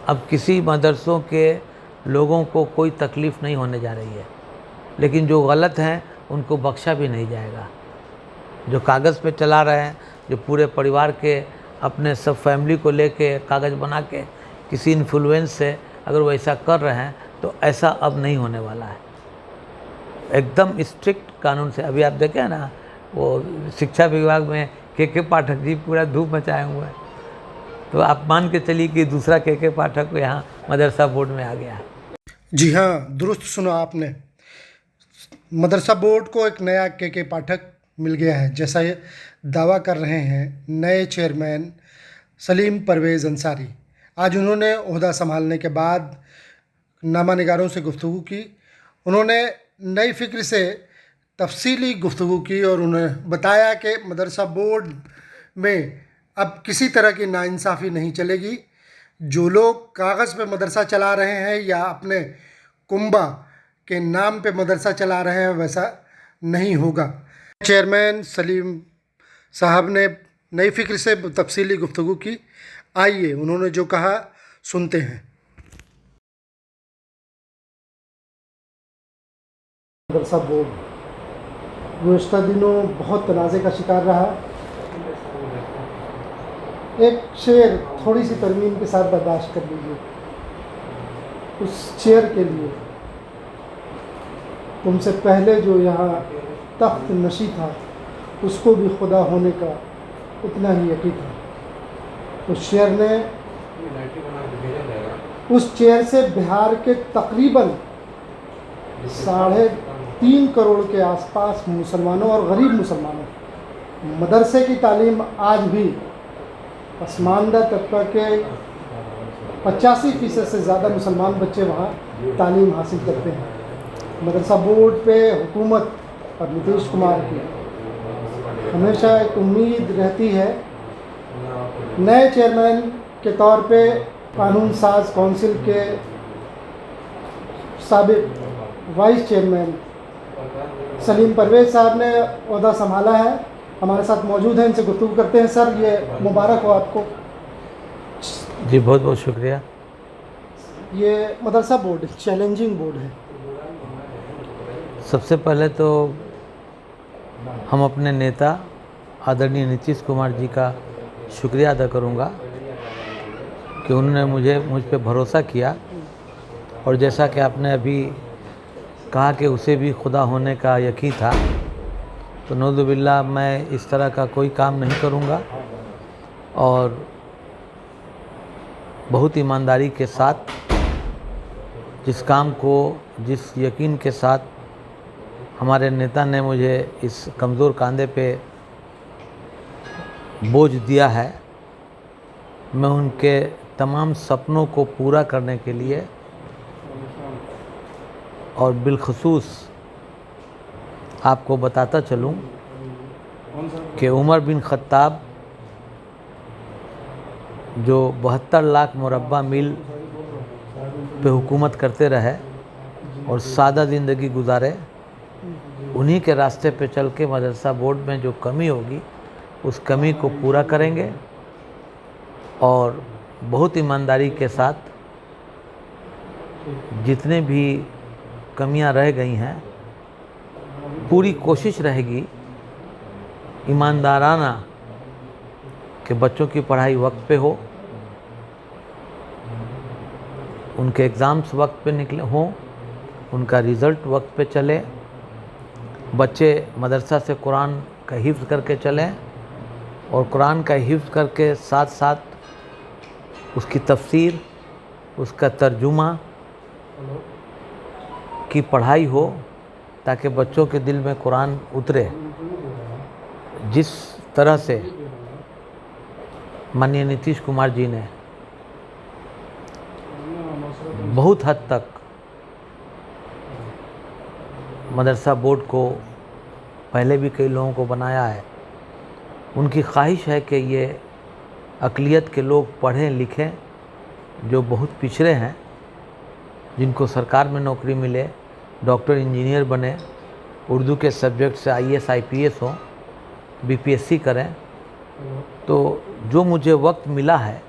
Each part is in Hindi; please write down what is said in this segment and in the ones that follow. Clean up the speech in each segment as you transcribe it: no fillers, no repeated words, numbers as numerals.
अब किसी मदरसों के लोगों को कोई तकलीफ़ नहीं होने जा रही है, लेकिन जो गलत हैं उनको बख्शा भी नहीं जाएगा। जो कागज़ पे चला रहे हैं, जो पूरे परिवार के अपने सब फैमिली को लेके कागज़ बना के किसी इन्फ्लुएंस से अगर वो ऐसा कर रहे हैं तो ऐसा अब नहीं होने वाला है। एकदम स्ट्रिक्ट कानून से। अभी आप देखें ना, वो शिक्षा विभाग में के पाठक जी पूरा धूप मचाए हुए हैं, तो आप मान के चलिए कि दूसरा के पाठक यहाँ मदरसा बोर्ड में आ गया है। जी हाँ, दुरुस्त सुना आपने। मदरसा बोर्ड को एक नया के पाठक मिल गया है, जैसा ये दावा कर रहे हैं नए चेयरमैन सलीम परवेज़ अंसारी। आज उन्होंने ओहदा संभालने के बाद नामानिगारों से गुफ्तगू की। उन्होंने नई फ़िक्र से तफसीली गुफ्तगू की और उन्हें बताया कि मदरसा बोर्ड में अब किसी तरह की नाइंसाफ़ी नहीं चलेगी। जो लोग कागज़ पे मदरसा चला रहे हैं या अपने कुंबा के नाम पे मदरसा चला रहे हैं, वैसा नहीं होगा। चेयरमैन सलीम साहब ने नई फ़िक्र से तफसीली गुफ्तगू की। आइए उन्होंने जो कहा सुनते हैं। मदरसा बोर्ड गुज़श्ता दिनों बहुत तनाज़े का शिकार रहा। एक शेर थोड़ी सी तरमीम के साथ बर्दाश्त कर लीजिए। उस शेर के लिए तुमसे पहले जो यहाँ तख्त नशी था उसको भी खुदा होने का उतना ही यकीन था। उस शेर ने उस चेयर से बिहार के तकरीबन 3.5 करोड़ के आसपास मुसलमानों और गरीब मुसलमानों, मदरसे की तालीम आज भी पसमानदा तबका के 85% से ज़्यादा मुसलमान बच्चे वहाँ तालीम हासिल करते हैं। मदरसा बोर्ड पे हुकूमत और नीतीश कुमार की हमेशा एक उम्मीद रहती है। नए चेयरमैन के तौर पे कानून साज कौंसिल के साबिक वाइस चेयरमैन सलीम परवेज़ साहब ने ओहदा संभाला है, हमारे साथ मौजूद हैं। इनसे गुफ्तगू करते हैं। सर, ये मुबारक हो आपको। जी बहुत बहुत शुक्रिया। ये मदरसा बोर्ड चैलेंजिंग बोर्ड है। सबसे पहले तो हम अपने नेता आदरणीय नीतीश कुमार जी का शुक्रिया अदा करूंगा कि उन्होंने मुझ पे भरोसा किया, और जैसा कि आपने अभी कहा कि उसे भी खुदा होने का यकीन था, तो नौज़ुबिल्लाह मैं इस तरह का कोई काम नहीं करूंगा और बहुत ईमानदारी के साथ जिस काम को, जिस यकीन के साथ हमारे नेता ने मुझे इस कमज़ोर कंधे पे बोझ दिया है, मैं उनके तमाम सपनों को पूरा करने के लिए और बिलखसूस आपको बताता चलूं कि उमर बिन ख़त्ताब जो 72 लाख मुरब्बा मील पे हुकूमत करते रहे और सादा ज़िंदगी गुजारे, उन्हीं के रास्ते पे चल के मदरसा बोर्ड में जो कमी होगी उस कमी को पूरा करेंगे और बहुत ईमानदारी के साथ जितने भी कमियां रह गई हैं पूरी कोशिश रहेगी ईमानदाराना कि बच्चों की पढ़ाई वक्त पे हो, उनके एग्ज़ाम्स वक्त पे निकले हों, उनका रिज़ल्ट वक्त पे चले, बच्चे मदरसा से कुरान का हिफ्ज़ करके चलें और कुरान का हिफ्ज़ करके साथ साथ उसकी तफसीर, उसका तर्जुमा की पढ़ाई हो, ताकि बच्चों के दिल में कुरान उतरे। जिस तरह से माननीय नीतीश कुमार जी ने बहुत हद तक मदरसा बोर्ड को पहले भी कई लोगों को बनाया है, उनकी ख्वाहिश है कि ये अक़लियत के लोग पढ़ें लिखें जो बहुत पिछड़े हैं, जिनको सरकार में नौकरी मिले, डॉक्टर इंजीनियर बने, उर्दू के सब्जेक्ट से IAS IPS हों, BPSC करें। तो जो मुझे वक्त मिला है,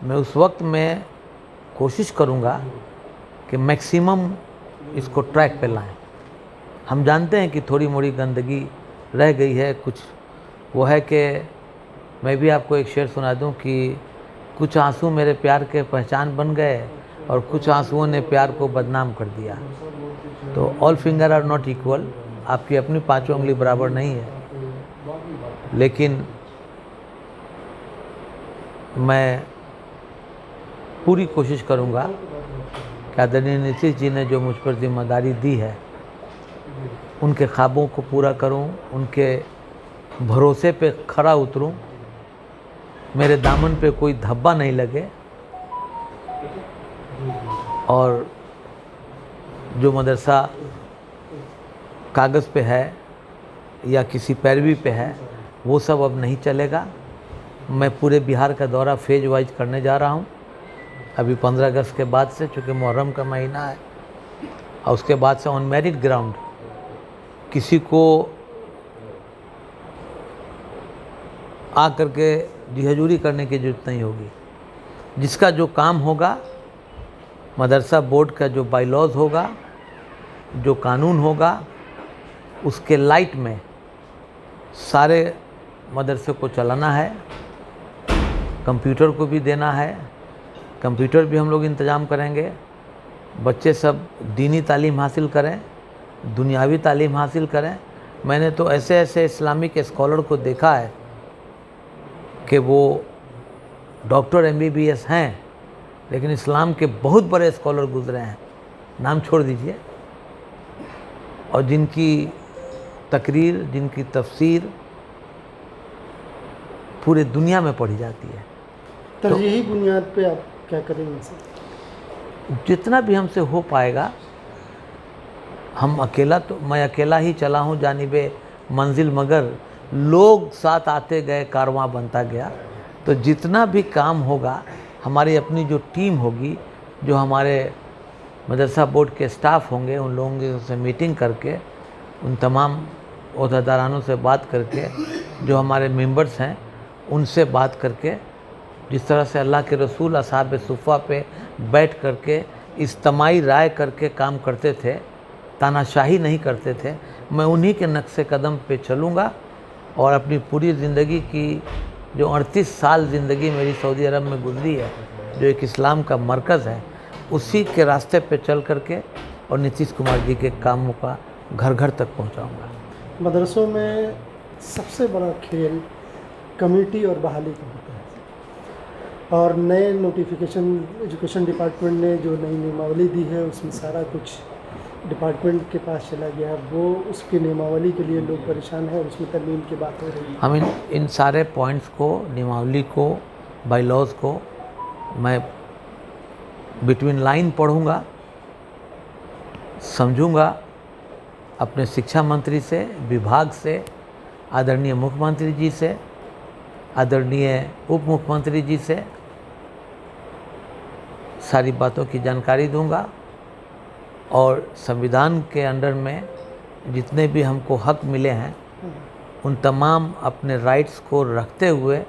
मैं उस वक्त में कोशिश करूँगा कि मैक्सिमम इसको ट्रैक पे लाएं। हम जानते हैं कि थोड़ी मोड़ी गंदगी रह गई है, कुछ वो है कि मैं भी आपको एक शेर सुना दूं कि कुछ आंसू मेरे प्यार के पहचान बन गए और कुछ आंसुओं ने प्यार को बदनाम कर दिया। तो all finger are not equal, आपकी अपनी पांचों उंगली बराबर नहीं है, लेकिन मैं पूरी कोशिश करूंगा कि आदरणीय नीतीश जी ने जो मुझ पर जिम्मेदारी दी है उनके ख्वाबों को पूरा करूं, उनके भरोसे पे खरा उतरूं, मेरे दामन पे कोई धब्बा नहीं लगे और जो मदरसा कागज़ पे है या किसी पैरवी पे है वो सब अब नहीं चलेगा। मैं पूरे बिहार का दौरा फेज वाइज करने जा रहा हूँ। अभी 15 अगस्त के बाद से, चूँकि मुहर्रम का महीना है, और उसके बाद से ऑन मेरिट ग्राउंड किसी को आ करके जी हजूरी करने की ज़रूरत नहीं होगी। जिसका जो काम होगा, मदरसा बोर्ड का जो बाईलॉज होगा, जो कानून होगा, उसके लाइट में सारे मदरसे को चलाना है। कंप्यूटर को भी देना है, कंप्यूटर भी हम लोग इंतज़ाम करेंगे। बच्चे सब दीनी तालीम हासिल करें, दुनियावी तालीम हासिल करें। मैंने तो ऐसे ऐसे इस्लामिक स्कॉलर को देखा है कि वो डॉक्टर MBBS हैं, लेकिन इस्लाम के बहुत बड़े स्कॉलर गुजरे हैं, नाम छोड़ दीजिए, और जिनकी तकरीर, जिनकी तफसीर पूरे दुनिया में पढ़ी जाती है। तो यही बुनियाद पे आप क्या करेंगे सर? जितना भी हमसे हो पाएगा, हम अकेला तो मैं अकेला ही चला हूँ जानिबे मंजिल, मगर लोग साथ आते गए, कारवां बनता गया। तो जितना भी काम होगा, हमारी अपनी जो टीम होगी, जो हमारे मदरसा बोर्ड के स्टाफ होंगे, उन लोगों से मीटिंग करके, उन तमाम ओहदेदारानों से बात करके, जो हमारे मेंबर्स हैं उनसे बात करके, जिस तरह से अल्लाह के रसूल असहाब सुफ़ा पे बैठ करके इज्तिमाई राय करके काम करते थे, तानाशाही नहीं करते थे, मैं उन्हीं के नक्शे कदम पे चलूँगा और अपनी पूरी ज़िंदगी की जो 38 साल ज़िंदगी मेरी सऊदी अरब में गुजरी है, जो एक इस्लाम का मरकज़ है, उसी के रास्ते पे चल करके और नीतीश कुमार जी के कामों का घर घर तक पहुँचाऊँगा। मदरसों में सबसे बड़ा खेल कमेटी और बहाली का होता है, और नए नोटिफिकेशन एजुकेशन डिपार्टमेंट ने जो नई नियमावली दी है उसमें सारा कुछ डिपार्टमेंट के पास चला गया। वो उसकी नियमावली के लिए लोग परेशान हैं और उसमें तरमीम की बात हो रही है। हम इन सारे पॉइंट्स को, नियमावली को, बाईलॉज को मैं बिटवीन लाइन पढ़ूँगा, समझूँगा, अपने शिक्षा मंत्री से, विभाग से, आदरणीय मुख्यमंत्री जी से, आदरणीय उप मुख्यमंत्री जी से सारी बातों की जानकारी दूंगा, और संविधान के अंडर में जितने भी हमको हक मिले हैं उन तमाम अपने राइट्स को रखते हुए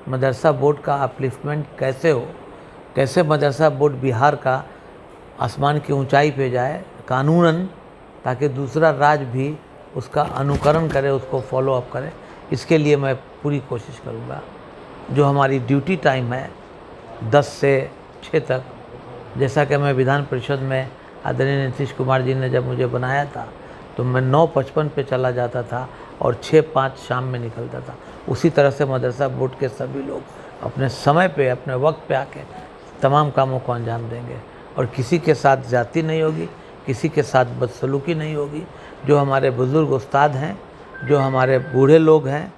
मदरसा बोर्ड का अपलिफ्टमेंट कैसे हो, कैसे मदरसा बोर्ड बिहार का आसमान की ऊंचाई पे जाए कानूनन, ताकि दूसरा राज्य भी उसका अनुकरण करे, उसको फॉलो अप करे। इसके लिए मैं पूरी कोशिश करूँगा। जो हमारी ड्यूटी टाइम है 10 से 6 तक, जैसा कि मैं विधान परिषद में आदरणीय नीतीश कुमार जी ने जब मुझे बनाया था तो मैं 9:55 पे चला जाता था और 6:05 शाम में निकलता था। उसी तरह से मदरसा बोर्ड के सभी लोग अपने समय पे, अपने वक्त पे आके तमाम कामों को अंजाम देंगे, और किसी के साथ ज़्यादती नहीं होगी, किसी के साथ बदसलूकी नहीं होगी। जो हमारे बुज़ुर्ग उस्ताद हैं, जो हमारे बूढ़े लोग हैं,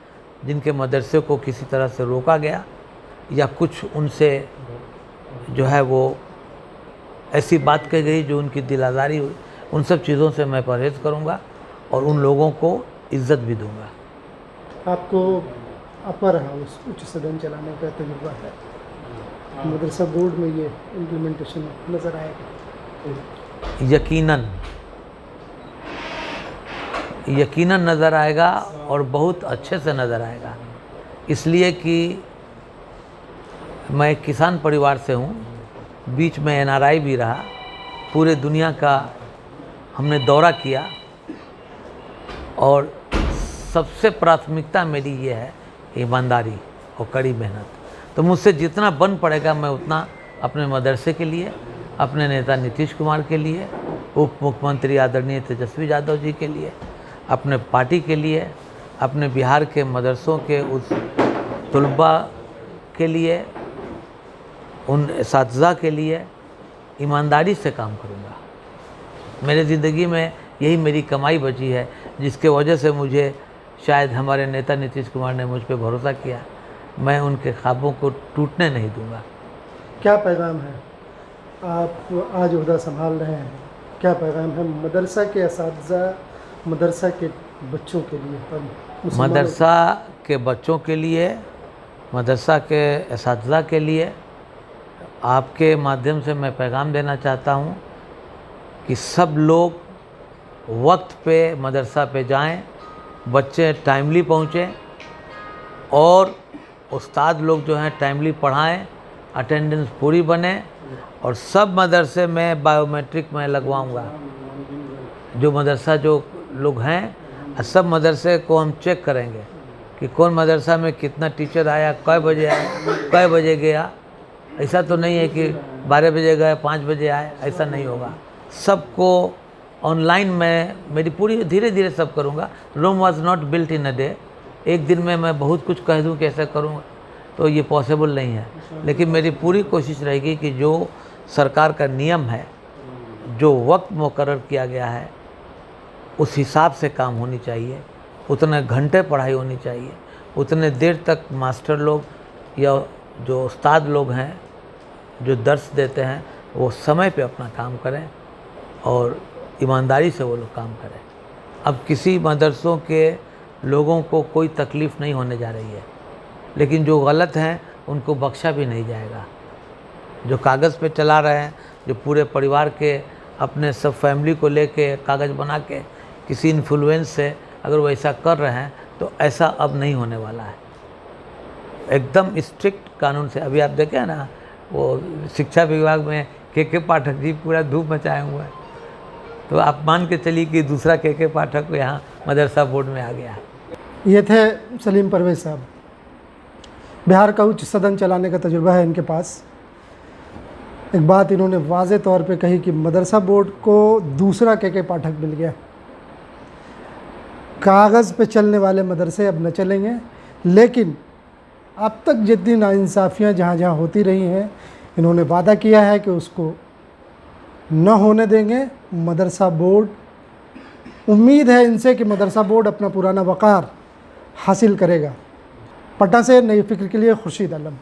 जिनके मदरसे को किसी तरह से रोका गया या कुछ उनसे जो है वो ऐसी बात कही गई जो उनकी दिल आज़ारी हुई, उन सब चीज़ों से मैं परहेज़ करूँगा और उन लोगों को इज़्ज़त भी दूँगा। आपको अपर हाउस उच्च सदन चलाने का तजुर्बा है, मदरसा बोर्ड में ये इम्प्लीमेंटेशन नज़र आएगा? यकीनन नज़र आएगा, और बहुत अच्छे से नज़र आएगा। इसलिए कि मैं एक किसान परिवार से हूँ, बीच में NRI भी रहा, पूरे दुनिया का हमने दौरा किया और सबसे प्राथमिकता मेरी ये है ईमानदारी और कड़ी मेहनत। तो मुझसे जितना बन पड़ेगा मैं उतना अपने मदरसे के लिए, अपने नेता नीतीश कुमार के लिए, उप मुख्यमंत्री आदरणीय तेजस्वी यादव जी के लिए, अपने पार्टी के लिए, अपने बिहार के मदरसों के उस तलबा के लिए, उन असातिज़ा के लिए ईमानदारी से काम करूँगा। मेरे ज़िंदगी में यही मेरी कमाई बची है, जिसके वजह से मुझे शायद हमारे नेता नीतीश कुमार ने मुझ पर भरोसा किया। मैं उनके ख्वाबों को टूटने नहीं दूंगा। क्या पैगाम है, आप आज ओहदा संभाल रहे हैं, क्या पैगाम है मदरसा के असातिज़ा, मदरसा के बच्चों के लिए? मदरसा के बच्चों के लिए, मदरसा के असातिज़ा के लिए आपके माध्यम से मैं पैगाम देना चाहता हूँ कि सब लोग वक्त पे मदरसा पे जाएं, बच्चे टाइमली पहुँचें और उस्ताद लोग जो हैं टाइमली पढ़ाएं, अटेंडेंस पूरी बने। और सब मदरसे में बायोमेट्रिक मैं लगवाऊंगा। जो मदरसा जो लोग हैं, सब मदरसे को हम चेक करेंगे कि कौन मदरसा में कितना टीचर आया, कै बजे आया, कै बजे गया। ऐसा तो नहीं है कि 12 बजे गए 5 बजे आए, ऐसा नहीं होगा। सबको ऑनलाइन मैं मेरी पूरी धीरे धीरे सब करूँगा। Rome was not built in a day. एक दिन में मैं बहुत कुछ कह दूँ कि ऐसा करूँगा तो ये पॉसिबल नहीं है, लेकिन मेरी पूरी कोशिश रहेगी कि जो सरकार का नियम है, जो वक्त मुकर्रर किया गया है, उस हिसाब से काम होनी चाहिए। उतने घंटे पढ़ाई होनी चाहिए, उतने देर तक मास्टर लोग या जो उस्ताद लोग हैं जो दर्स देते हैं वो समय पे अपना काम करें और ईमानदारी से वो लोग काम करें। अब किसी मदरसों के लोगों को कोई तकलीफ़ नहीं होने जा रही है, लेकिन जो गलत हैं उनको बख्शा भी नहीं जाएगा। जो कागज़ पे चला रहे हैं, जो पूरे परिवार के अपने सब फैमिली को लेके कागज़ बना के किसी इन्फ्लुएंस से अगर वो ऐसा कर रहे हैं तो ऐसा अब नहीं होने वाला है। एकदम स्ट्रिक्ट कानून से। अभी आप देखें ना, वो शिक्षा विभाग में के पाठक जी पूरा धूप मचाए हुए हैं, तो आप मान के चलिए कि दूसरा के पाठक यहाँ मदरसा बोर्ड में आ गया है। ये थे सलीम परवेज़ साहब। बिहार का उच्च सदन चलाने का तजुर्बा है इनके पास। एक बात इन्होंने वाज़े तौर पे कही कि मदरसा बोर्ड को दूसरा के पाठक मिल गया। कागज़ पे चलने वाले मदरसे अब न चलेंगे, लेकिन अब तक जितनी नाइंसाफ़ियाँ जहाँ जहाँ होती रही हैं, इन्होंने वादा किया है कि उसको न होने देंगे। मदरसा बोर्ड, उम्मीद है इनसे कि मदरसा बोर्ड अपना पुराना वक़ार हासिल करेगा। पटना से नई फ़िक्र के लिए खुर्शीद आलम।